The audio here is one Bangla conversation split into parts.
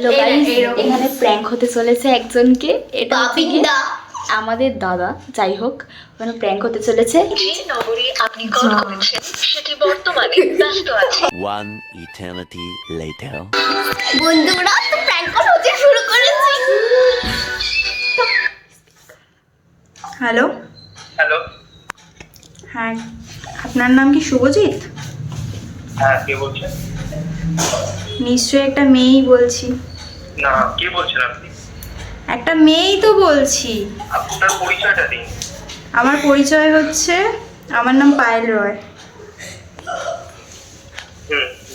হ্যালো গাইস, এখানে প্র্যাঙ্ক হতে চলেছে একজনকে। এটা হচ্ছে কি আমাদের দাদা। যাই হোক, ওখানে প্র্যাঙ্ক হতে চলেছে। যে নম্বরে আপনি কল করেছেন সেটি বর্তমানে ব্যস্ত আছে। One eternity later. বন্ধুরা তো প্র্যাঙ্ক করা হতে শুরু করেছি। Hello hello. হ্যাঁ, আপনার নাম কি শুভজিৎ? হ্যাঁ, কে বলছেন? নিশ্চয়ই একটা মেয়েই বলছি। না, কে বলছেন আপনি? একটা মেয়েই তো বলছি। আপনার পরিচয়টা দিন। আমার পরিচয় হচ্ছে, আমার নাম পায়েল রয়।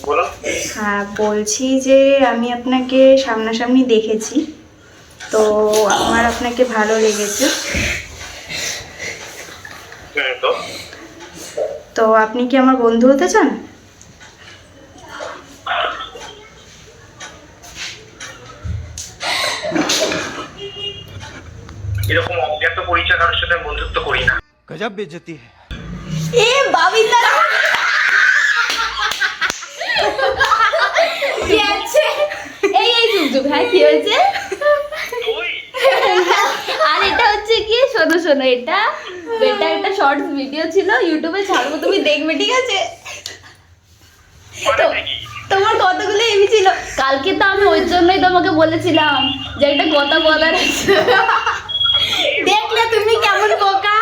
বলুন। হ্যাঁ, বলছি যে আমি আপনাকে সামনাসামনি দেখেছি, তো আমার আপনাকে ভালো লেগেছে। তো তো আপনি কি আমার বন্ধু হতে চান? এরকম অজ্ঞাত পরিচয় কারোর সাথে আমি বন্ধুত্ব করি না। गजब बेइज्जती है। এ বাবিন্দা কি আছে? এই চুপ চুপ। হ্যাঁ, কি হয়েছে? তুই আর এটা হচ্ছে কি, শোনো শোনো, এটা একটা শর্টস ভিডিও ছিল, ইউটিউবে ছাড়বো, তুমি দেখবে, ঠিক আছে? মানে কি? তোমার কতগুলো এমনি ছিল। কালকে তো আমি ওই জন্যই তোমাকে বলেছিলাম যে একটা কথা বলার আছে। দেখলে তুমি কেমন বোকা।